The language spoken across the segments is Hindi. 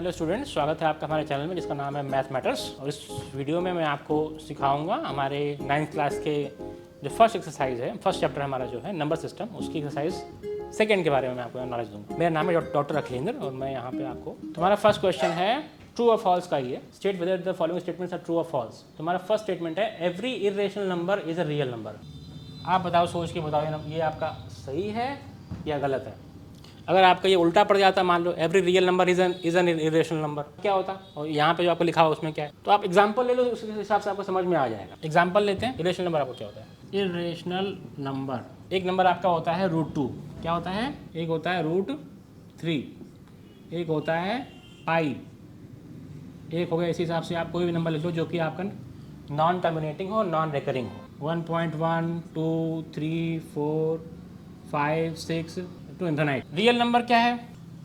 हेलो स्टूडेंट्स, स्वागत है आपका हमारे चैनल में जिसका नाम है मैथ मैटर्स। और इस वीडियो में मैं आपको सिखाऊंगा हमारे 9th क्लास के जो फर्स्ट एक्सरसाइज है, फर्स्ट चैप्टर हमारा जो है नंबर सिस्टम, उसकी एक्सरसाइज सेकंड के बारे में मैं आपको नॉलेज दूंगा। मेरा नाम है डॉक्टर अखिलेंद्र और मैं यहाँ पे आपको तुम्हारा फर्स्ट क्वेश्चन है ट्रू और फॉल्स का ही है। State whether the following statements are true और फॉल्स। तुम्हारा फर्स्ट स्टेटमेंट है every irrational number is a real number. आप बताओ, सोच के बताओ ये आपका सही है या गलत है। अगर आपका ये उल्टा पड़ जाता, मान लो every real number is an irrational number, क्या होता? और यहाँ पे जो आपको लिखा हुआ उसमें क्या है, तो आप एग्जांपल ले लो, उस हिसाब से आपको समझ में आ जाएगा। एग्जांपल लेते हैं। इरेशनल नंबर आपको क्या होता है? इरेशनल नंबर, एक नंबर आपका होता है √2। क्या होता है? एक होता है √3, एक होता है पाई, एक हो गया। इसी हिसाब से आप कोई भी नंबर लिख लो जो कि आपका नॉन टर्मिनेटिंग हो, नॉन रिकरिंग हो। 1.1 2 3 4 5 6 टू इन्फिनाइट। रियल नंबर क्या है?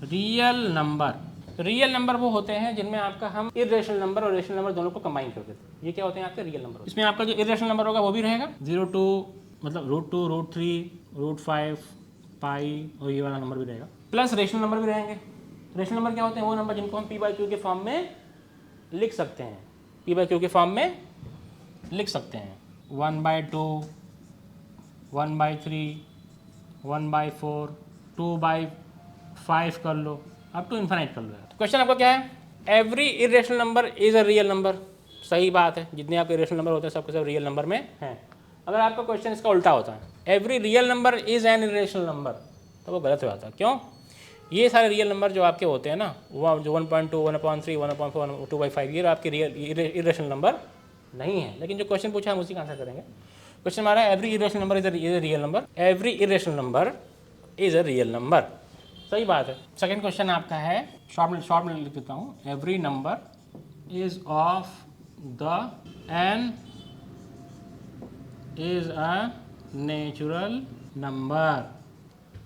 रियल नंबर वो होते हैं जिनमें आपका हम इरेशनल नंबर और रेशनल नंबर दोनों को कंबाइन कर देते हैं। ये क्या होते हैं आपके रियल नंबर। इसमें आपका जो इरेशनल नंबर होगा वो भी रहेगा 0 2, मतलब √2 √3 √5 पाई, और ये वाला नंबर भी रहेगा, प्लस रेशनल नंबर भी रहेंगे। रेशनल नंबर क्या होते हैं? वो नंबर जिनको हम p/q के फॉर्म में लिख सकते हैं, p/q के फॉर्म में लिख सकते हैं। 1/2 1/3 1/4 2/5 कर लो, अब टू इन्फिनाइट कर लो। तो क्वेश्चन आपका क्या है? Every irrational number is a real number. सही बात है, जितने आपके इरेशनल नंबर होते हैं सबके सब रियल नंबर में हैं। अगर आपका क्वेश्चन इसका उल्टा होता है every real number is an irrational number, तो वो गलत हो जाता है। क्यों? ये सारे रियल नंबर जो आपके होते हैं ना, वो जो 1.2 1/3 1/4 2/5, ये आपके रियल इरेशनल नंबर नहीं है। लेकिन जो क्वेश्चन पूछा हम उसी का आंसर करेंगे। क्वेश्चन हमारा every irrational number is a real number. Every irrational number is a real number, सही बात है। सेकेंड क्वेश्चन आपका है, शॉर्ट में लिख देता हूँ, every number is of the n is a natural number.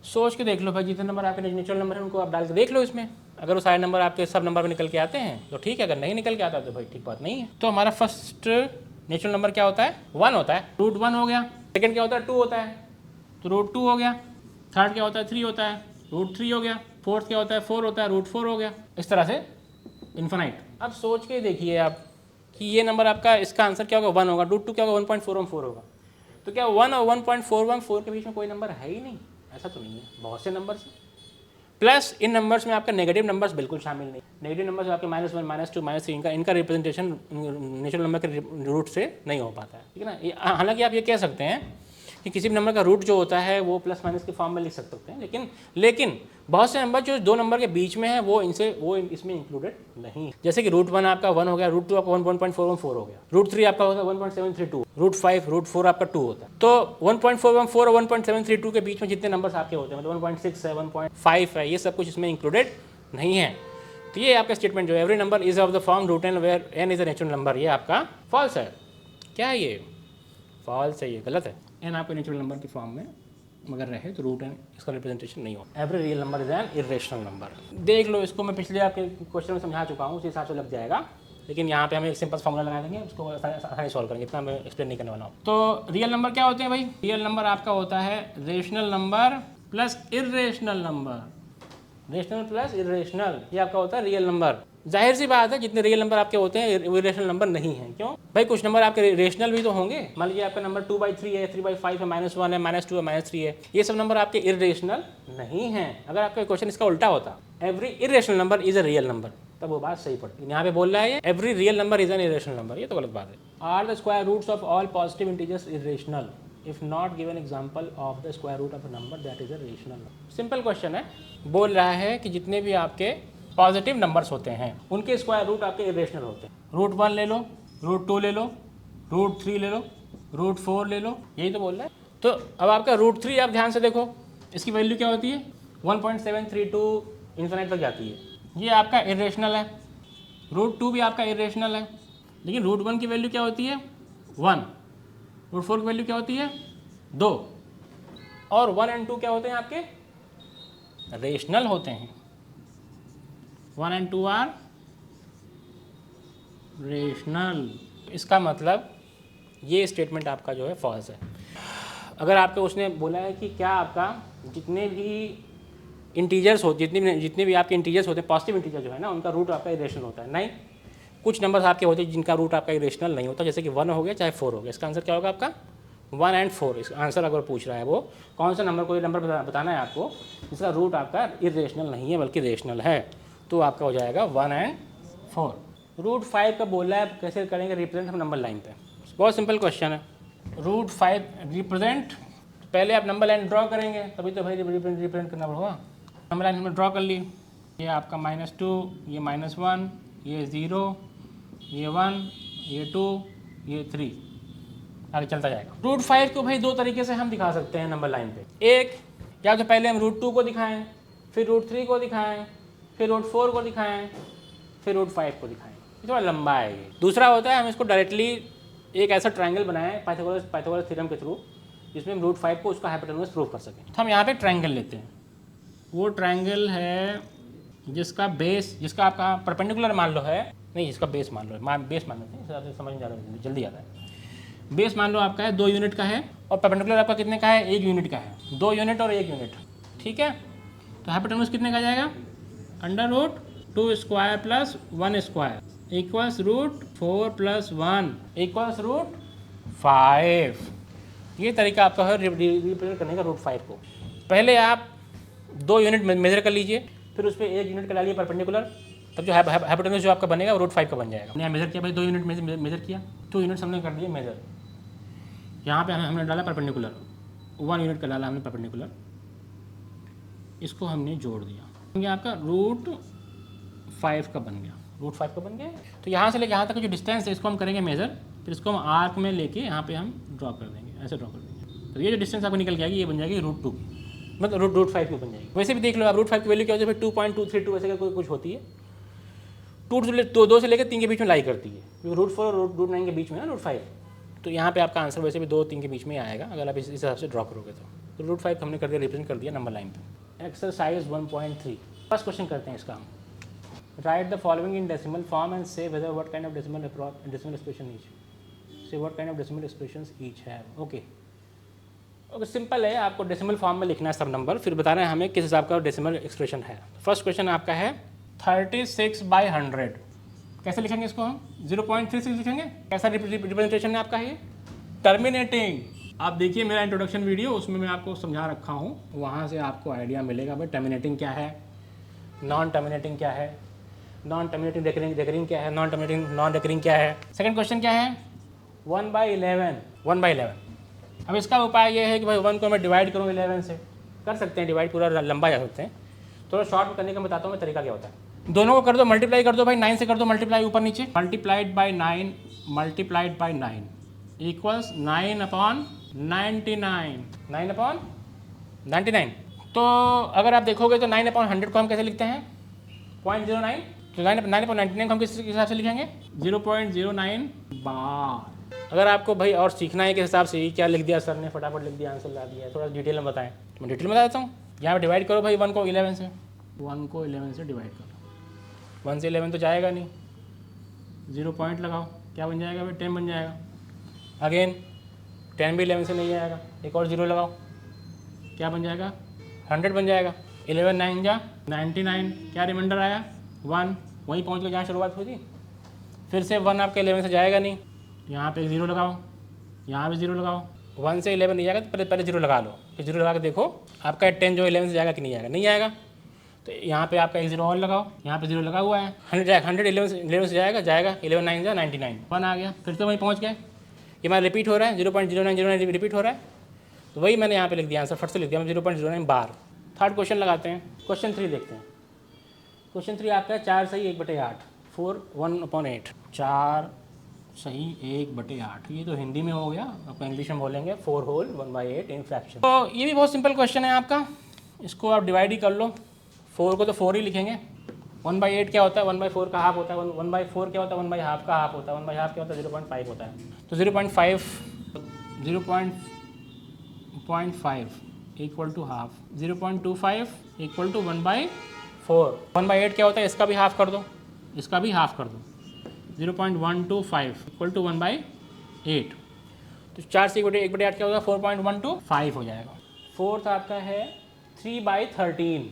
सोच के देख लो भाई, जितने नंबर आपके नेचुरल नंबर है उनको आप डाल के देख लो इसमें। अगर वो सारे नंबर आपके सब नंबर में निकल के आते हैं तो ठीक है, अगर नहीं निकल के आता तो भाई ठीक बात नहीं है। तो हमारा फर्स्ट नेचुरल नंबर क्या होता है? 1 होता है, √1 हो गया। सेकेंड क्या होता है? 2 होता है, तो √2 हो गया। थर्ड क्या होता है? 3 होता है, √3 हो गया। फोर्थ क्या होता है? 4 होता है, √4 हो गया। इस तरह से इन्फिनाइट। अब सोच के देखिए आप कि ये नंबर आपका, इसका आंसर क्या होगा? 1 होगा। √2 क्या होगा? 1.414 होगा। तो क्या 1 और 1.414 के बीच में कोई नंबर है ही नहीं? ऐसा तो नहीं है, बहुत से नंबर्स। प्लस इन नंबर्स में आपका नेगेटिव नंबर्स बिल्कुल शामिल नहीं। नेगेटिव नंबर्स आपके -1 -2 -3, इनका रिप्रेजेंटेशन नेचुरल नंबर के रूट से नहीं हो पाता है, ठीक है ना। हालांकि आप ये कह सकते हैं कि किसी भी नंबर का रूट जो होता है वो प्लस माइनस के फॉर्म में लिख सकते हैं, लेकिन बहुत से नंबर जो दो नंबर के बीच में है वो इसमें इंक्लूडेड नहीं। जैसे कि √1 आपका 1 हो गया, √2 आपका 1.414 हो गया, √3 आपका होगा 1.732, √5 √4 आपका 2 होता है। तो 1.414 और 1.732 के बीच में जितने नंबर्स आपके होते हैं, मतलब 1.6 है 1.5 है, ये सब कुछ इसमें इंक्लूडेड नहीं है। तो ये आपका स्टेटमेंट जो है every number is of the form √n where n is a natural number, ये आपका फॉल्स है। क्या है ये? फॉल्स है, ये गलत है। n आपके नेचुरल नंबर की फॉर्म में मगर रहे तो √n इसका रिप्रेजेंटेशन नहीं हो। Every real number is an irrational number. देख लो इसको, मैं पिछले आपके क्वेश्चन में समझा चुका हूँ, उस हिसाब से लग जाएगा। लेकिन यहाँ पे हम एक सिंपल फॉर्मूला लगा देंगे, उसको आसानी सॉल्व करेंगे, इतना मैं एक्सप्लेन नहीं करने वाला हूँ। तो रियल नंबर क्या होते हैं भाई? रियल नंबर आपका होता है rational number plus irrational number. Rational plus irrational, ये आपका होता है रियल नंबर। जाहिर सी बात है, जितने रियल नंबर आपके होते हैं वो इरेशनल नंबर नहीं है। क्यों भाई? कुछ नंबर आपके रेशनल भी तो होंगे। मान लीजिए आपका नंबर 2/3 है, 3/5 है, -1 है, -2 है, -3 है, ये सब नंबर आपके इरेशनल नहीं है। अगर आपका क्वेश्चन इसका उल्टा होता, every irrational number is a real number, तब वो बात सही पड़ती। यहाँ पे बोल रहा है every real number is an irrational number, ये तो गलत बात है। Are the square roots of all positive integers irrational if not given example of the square root of a number that is a rational number। Simple question है, बोल रहा है कि जितने भी आपके पॉजिटिव नंबर्स होते हैं उनके स्क्वायर रूट आपके इरेशनल होते हैं। √1 ले लो, √2 ले लो, √3 ले लो, √4 ले लो, यही तो बोल रहा है। तो अब आपका √3 आप ध्यान से देखो, इसकी वैल्यू क्या होती है? 1.732 इन्फिनिट तक जाती है, ये आपका इरेशनल है। √2 भी आपका इरेशनल है, लेकिन √1 की वैल्यू क्या होती है? 1। √4 की वैल्यू क्या होती है? 2। और 1 और 2 क्या होते हैं आपके? रेशनल होते हैं। 1 और 2 आर रेशनल। इसका मतलब ये स्टेटमेंट आपका जो है फॉल्स है। अगर आपको उसने बोला है कि क्या आपका जितने भी इंटीजर्स हो जितने भी आपके इंटीजर्स होते हैं, पॉजिटिव इंटीजर जो है ना, उनका रूट आपका इरेशनल होता है। नहीं, कुछ नंबर्स आपके होते हैं जिनका रूट आपका इरेशनल नहीं होता, जैसे कि 1 हो गया चाहे 4 हो गया। इसका आंसर क्या होगा आपका 1 और 4। इसका आंसर अगर पूछ रहा है वो कौन सा नंबर, कोई नंबर बताना है आपको जिसका रूट आपका इरेशनल नहीं है बल्कि रेशनल है, तो आपका हो जाएगा 1 और 4। रूट 5 का बोल रहा है, कैसे करेंगे रिप्रेजेंट हम नंबर लाइन पे। बहुत सिंपल क्वेश्चन है। रूट 5 रिप्रेजेंट, पहले आप नंबर लाइन ड्रॉ करेंगे, तभी तो भाई रिप्रेजेंट करना होगा। नंबर लाइन हमने ड्रॉ कर ली, ये आपका -2, ये -1, ये 0, ये 1, ये 2, ये 3, आगे चलता जाएगा। रूट 5 को भाई दो तरीके से हम दिखा सकते हैं नंबर लाइन पे। एक, या तो पहले हम रूट 2 को दिखाएं, फिर रूट 3 को दिखाएं, फिर रूट 4 को दिखाएं, फिर रूट 5 को दिखाएं। ये थोड़ा लंबा है ये। दूसरा होता है हम इसको डायरेक्टली एक ऐसा ट्रायंगल बनाएं पाइथागोरस थ्योरम के थ्रू, जिसमें हम रूट 5 को उसका हाइपोटेन्यूज प्रूव कर सकें। तो हम यहाँ पे ट्रायंगल लेते हैं। वो ट्रायंगल है जिसका बेस, जिसका आपका परपेंडिकुलर मान लो है, नहीं जिसका बेस मान लो है, बेस मान लेते हैं, समझ में ज़्यादा जल्दी आता है। बेस मान लो आपका है 2 यूनिट का है, और परपेंडिकुलर आपका कितने का है, 1 यूनिट का है। 2 यूनिट और 1 यूनिट, ठीक है। तो हाइपोटेन्यूज कितने का जाएगा, √2² + 1² इक्वल्स √4 + 1 इक्वल्स √5। ये तरीका आपका है रिप्रेजेंट करने का रूट 5 को। पहले आप 2 यूनिट मेजर कर लीजिए, फिर उस पर 1 यूनिट का डालिए परपेंडिकुलर, तब जो हाइपोटेन्यूज जो आपका बनेगा वो रूट 5 का बन जाएगा। हमने मेजर किया भाई, 2 यूनिट मेजर किया, 2 यूनिट्स हमने कर दिए मेजर। यहाँ पे हमने डाला परपेंडिकुलर, 1 यूनिट का डाला हमने परपेंडिकुलर, इसको हमने जोड़ दिया, ये आपका √5 का बन गया, रूट 5 का बन गया। तो यहाँ से लेकर यहाँ तक जो डिस्टेंस है इसको हम करेंगे मेजर, फिर इसको हम आर्क में लेके यहाँ पे हम ड्रॉ कर देंगे, ऐसे ड्रॉ कर देंगे। तो ये जो डिस्टेंस आपको निकल के आएगी ये बन जाएगी √2 की, मतलब √5 की बन जाएगी। वैसे भी देख लो आप, √5 की वैल्यू क्या होती है, 2.232 ऐसे कोई कुछ होती है। 2 से लेकर 3 के बीच में लाई करती है, क्योंकि √4 और √9 के बीच में ना √5। तो यहाँ पे आपका आंसर वैसे भी 2-3 के बीच में ही आएगा अगर आप इस हिसाब से ड्रॉ करोगे तो। √5 हमने कर दिया, रिप्रेजेंट कर दिया नंबर लाइन पे। एक्सरसाइज 1.3 फर्स्ट क्वेश्चन करते हैं इसका हम। Write the following in decimal form and say whether what kind of decimal expression each, say what kind of decimal expressions each have. Okay, simple है, आपको डेसिमल फॉर्म में लिखना है सब नंबर, फिर बताना है हमें किस हिसाब का डेसिमल एक्सप्रेशन है। फर्स्ट क्वेश्चन आपका है 36/100, कैसे लिखेंगे इसको हम, 0.36 लिखेंगे। कैसा रिप्रेजेंटेशन है आपका ये, टर्मिनेटिंग। आप देखिए मेरा इंट्रोडक्शन वीडियो, उसमें मैं आपको समझा रखा हूँ, वहाँ से आपको आइडिया मिलेगा भाई टर्मिनेटिंग क्या है, नॉन टर्मिनेटिंग क्या है, नॉन टर्मिनेटिंग रेकरिंग क्या है, नॉन टर्मिनेटिंग नॉन रेकरिंग क्या है। सेकंड क्वेश्चन क्या है, 1/11। अब इसका उपाय ये है कि भाई 1 को मैं डिवाइड करूँ 11 से, कर सकते हैं डिवाइड, पूरा लंबा जा सकते हैं, थोड़ा शॉर्ट में करने का बताता हूँ मैं तरीका क्या होता है। दोनों को कर दो, मल्टीप्लाई कर दो भाई, 9 से कर दो मल्टीप्लाई, ऊपर नीचे, मल्टीप्लाइड बाई 9 इक्वल्स 9/99, 9/99। तो अगर आप देखोगे तो 9/100 को हम कैसे लिखते हैं, 0.09। तो 9/99 को हम किस हिसाब से लिखेंगे, 0.09 बार। अगर आपको भाई और सीखना है किस हिसाब से, ये क्या लिख दिया सर ने, फटाफट लिख दिया, आंसर ला दिया, थोड़ा डिटेल में बताएं, तो मैं डिटेल में बता देता हूँ। यहाँ पर डिवाइड करो भाई 1 को 11 से, 1 को 11 से डिवाइड करो, 1 से 11 तो जाएगा नहीं, 0 पॉइंट लगाओ, क्या बन जाएगा भाई, 10 बन जाएगा। अगेन 10 भी 11 से नहीं आएगा, एक और 0 लगाओ, क्या बन जाएगा, 100 बन जाएगा। 11 9 जा 99, क्या रिमाइंडर आया 1, वहीं पहुँच के जहाँ शुरुआत हुई थी। फिर से 1 आपके 11 से जाएगा नहीं, यहाँ पे 0 लगाओ, यहाँ भी 0 लगाओ। 1 से 11 नहीं जाएगा तो पहले 0 लगा लो, फिर 0 लगा के देखो आपका 10 जो 11 से जाएगा कि नहीं जाएगा, नहीं आएगा। तो यहाँ पे आपका 1 0 और लगाओ, यहाँ पे 0 लगा हुआ है, 100 11 से जाएगा, 11 9 जा 99, 1 आ गया, फिर से वहीं पहुँच गए। ये हमारा रिपीट हो रहा है, 0.0909 रिपीट हो रहा है, तो वही मैंने यहाँ पे लिख दिया आंसर, फट से लिख दिया, 0.09 बार। थर्ड क्वेश्चन लगाते हैं, क्वेश्चन 3 देखते हैं। क्वेश्चन 3 आपका है 4 सही 1/8, 4 1/8, 4 सही 1/8। ये तो हिंदी में हो गया, आपको इंग्लिश में बोलेंगे 4 होल 1/8 इन फ्रैक्शन। तो ये भी बहुत सिंपल क्वेश्चन है आपका, इसको आप डिवाइड ही कर लो। 4 को तो 4 ही लिखेंगे, 1/8 क्या होता है, 1/4 का हाफ होता है, 1/4 क्या होता है, 1/2 का हाफ होता है, 1/2 क्या होता है, 0.5 होता है। तो 0.5 equal to half, 0.25 equal to 1/4। 1/8 क्या होता है, इसका भी हाफ कर दो, इसका भी हाफ कर दो, 0.125 इक्वल टू 1/8। तो 4 से 1/8 क्या होगा, 4.125 हो जाएगा। फोर्थ आपका है 3/13,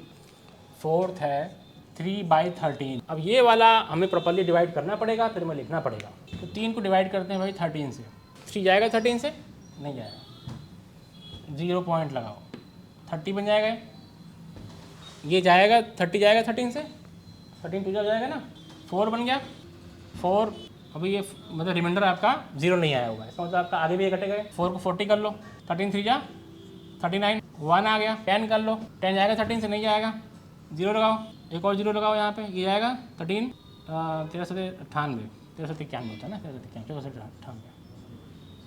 फोर्थ है 3/13। अब ये वाला हमें प्रॉपर्ली डिवाइड करना पड़ेगा, फिर हमें लिखना पड़ेगा। तो 3 को डिवाइड करते हैं भाई 13 से। 3 जाएगा 13 से? नहीं जाएगा, 0 पॉइंट लगाओ, 30 बन जाएगा। ये जाएगा 30 जाएगा 13 से, 13 टू जाएगा ना, 4 बन गया 4। अभी ये मतलब रिमाइंडर आपका 0 नहीं आया होगा, इसका मतलब आपका आगे भी ये कटेगा। 4 को 40 कर लो, 13 3 जा 39, 1 आ गया। 10 कर लो, 10 जाएगा 13 से? नहीं जाएगा, 0 लगाओ, एक और 0 लगाओ यहाँ पे, ये जाएगा 13 1398, 1391 होता है ना, 1398।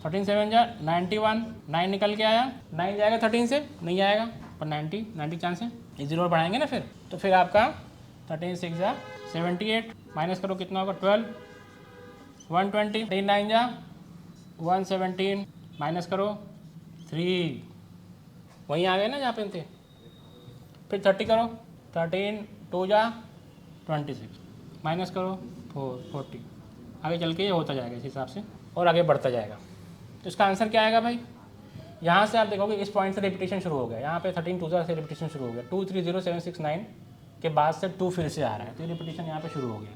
13 7 जा 91, 9 निकल के आया, 9 जाएगा 13 से? नहीं जाएगा, पर 90 चांस है। ये 0 बढ़ाएंगे ना फिर, तो फिर आपका 13 6 जा 78, माइनस करो कितना होगा 12, 120, 9 जा 117, माइनस करो 3, वहीं आ गए ना जहाँ पे थे। फिर 30 करो, 13 2 जा 26, माइनस करो 4 40, आगे चल के ये होता जाएगा इस हिसाब से और आगे बढ़ता जाएगा। तो इसका आंसर क्या आएगा भाई? यहाँ से आप देखोगे इस पॉइंट से रिपीटेशन शुरू हो गया, यहाँ पे 13 2 से रिपीटेशन शुरू हो गया, 2 3 0 7 6 9 के बाद से 2 फिर से आ रहा है, तो रिपीटेशन यहाँ पे शुरू हो गया।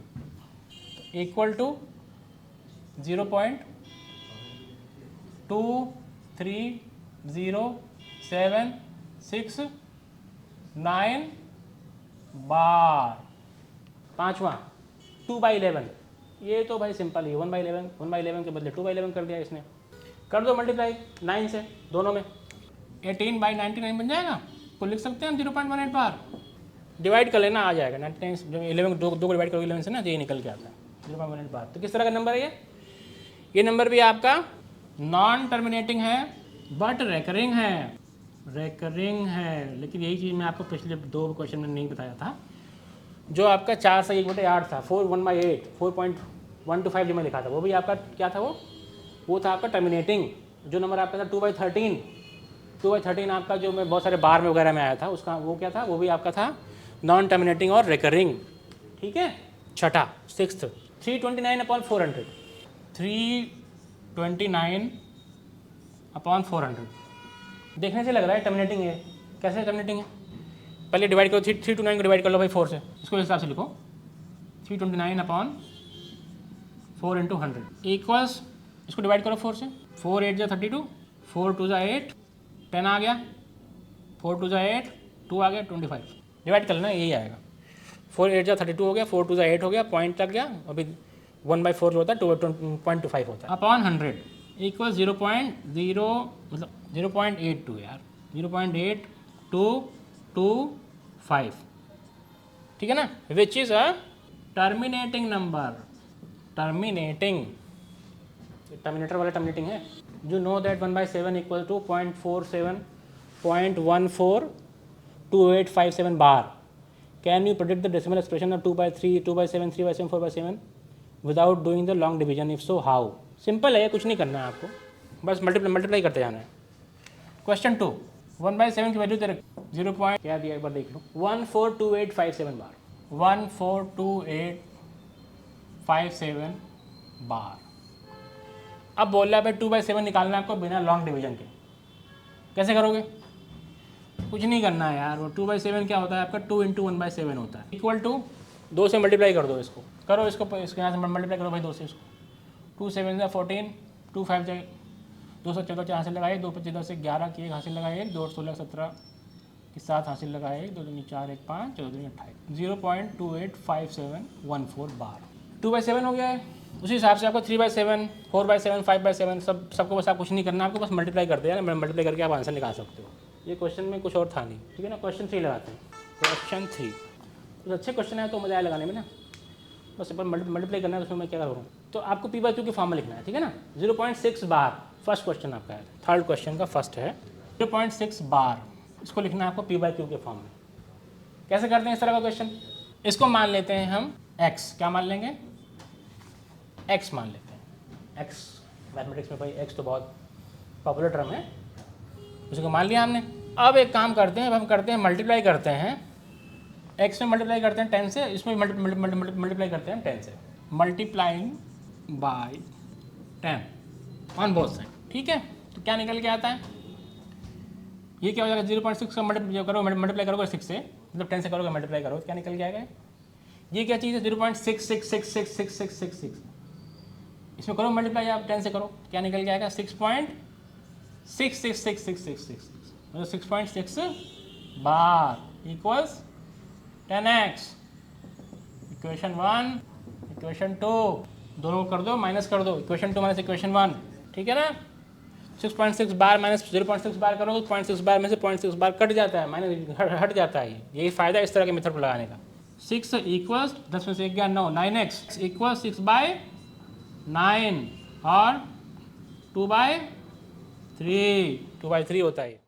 तो इक्वल टू 0.230769 बार। पाँचवा 2/11, ये तो भाई सिंपल है, 1/11, 1/11 के बदले 2/11 कर दिया इसने। कर दो मल्टीप्लाई 9 से दोनों में, 18/99 बन जाएगा। को लिख सकते हैं हम 0.18 बार। डिवाइड कर लेना, आ जाएगा 99, जब 11 दो को डिवाइड करोगे 11 से ना, तो ये निकल के आता है 0.18 बार। तो किस तरह का नंबर है ये नंबर भी आपका नॉन टर्मिनेटिंग है बट रेकरिंग है, लेकिन यही चीज़ मैं आपको पिछले 2 क्वेश्चन में नहीं बताया था। जो आपका 4 से 1/8 था, 4 1/8, 4.125 जो मैं लिखा था, वो भी आपका क्या था? वो था आपका टर्मिनेटिंग। जो नंबर आपका था 2/13 आपका जो मैं बहुत सारे बार में वगैरह में आया था, उसका वो क्या था? वो भी आपका था नॉन टर्मिनेटिंग और रिकरिंग। ठीक है। छठा 6th 329/400, 329/400 देखने से लग रहा है टर्मिनेटिंग है। कैसे टर्मिनेटिंग है? पहले डिवाइड करो, 329 को डिवाइड कर लो भाई 4 से, इसको इस हिसाब से लिखो 329/4 × 100 इक्वल्स, इसको डिवाइड करो 4 से, 4 8 जा 32, 4 2 जा 8, 10 आ गया, 4 2 जा 8, 2 आ गया 25, डिवाइड कर लेना, यही आएगा। 4 8 जा 32 हो गया, 4 2 जा 8 हो गया, पॉइंट लग गया। अभी 1/4 जो होता है 2.25 होता है अपॉन 100 इक्वल 0.0 मतलब 0.82 यार, 0.8225, ठीक है ना। Which is a terminating number, terminator वाला टर्मिनेटिंग है। You know that 1/7 equal to 0.1427 bar. Can you predict the decimal expression of 2/3, 2/7, 3/7, 4/7 without doing the long division? If so, how? Simple है, कुछ नहीं करना है आपको, बस मल्टीप्लाई करते जाना है। क्वेश्चन 2, 1/7 की वैल्यू तेरे 0. क्या दिया एक बार देख लो, 142857 बार, 142857 बार। अब बोल रहा है भाई 2/7 निकालना है आपको बिना लॉन्ग डिवीजन के। कैसे करोगे? कुछ नहीं करना है यार। वो 2/7 क्या होता है आपका? 2 × 1/7 होता है। इक्वल टू 2 से मल्टीप्लाई कर दो इसको, करो इसको यहाँ से मल्टीप्लाई करो भाई 2 से इसको। 2 7 जा 14, 2 5 जा 214 हासिल लगाए, 2 25 10 11 की 1 हासिल लगाए, 2 16 17 की 7 हासिल लगाए, 2 दूनी 4 1 5 4 दूनी 28, 0.285714 बार। 2/7 हो गया है। उसी हिसाब से आपको 3/7, 4/7, 5/7 सबको बस आप कुछ नहीं करना, आपको बस मल्टीप्लाई करते हैं ना, मल्टीप्लाई करके आप आंसर निकाल सकते हो। ये क्वेश्चन में कुछ और था नहीं, ठीक है ना। क्वेश्चन 3 लगाते हैं। क्वेश्चन 3 कुछ अच्छे क्वेश्चन है तो मज़ा आया लगाने में ना, बस एक बार मल्टीप्लाई करना है, उसमें मैं क्या करूँ। तो आपको P/Q के फॉर्म में लिखना है, ठीक है ना। 0.6 बार फर्स्ट क्वेश्चन आपका है, थर्ड क्वेश्चन का फर्स्ट है 0.6 बार, इसको लिखना है आपको P/Q के फॉर्म में। कैसे करते हैं इस तरह का क्वेश्चन? इसको मान लेते हैं हम x, क्या मान लेंगे? x मान लेते हैं। x मैथमेटिक्स में भाई x तो बहुत पॉपुलर टर्म है, उसको मान लिया हमने। अब एक काम करते हैं, अब हम करते हैं मल्टीप्लाई करते हैं, x में मल्टीप्लाई करते हैं 10 से, इसमें मल्टीप्लाई करते हैं 10 से, multiplying by 10 on both side, ठीक है। तो क्या निकल के आता है? ये क्या हो जाएगा 0.6 का मल्टीप्लाई करोगे 6 से, मतलब 10 से करोगे मल्टीप्लाई करो क्या निकल के आएगा? ये क्या चीज़ है 0.66666666, इसमें करो मल्टीप्लाई आप 10 से करो क्या निकल के आएगा 6.666666, मतलब 6.6 बार इक्वल्स 10x। इक्वेशन 1 इक्वेशन 2 दोनों को कर दो, माइनस कर दो, इक्वेशन 2 माइनस इक्वेशन 1, ठीक है ना। 6.6 बार माइनस 0.6 बार करो तो 0.6 बार में से 0.6 बार कट जाता है, माइनस हट जाता है। यही फ़ायदा इस तरह के मेथड को लगाने का। 6 इक्वल्स 10 में से 1 गया 9, 9x इक्वल 6/9 और 2/3 होता है।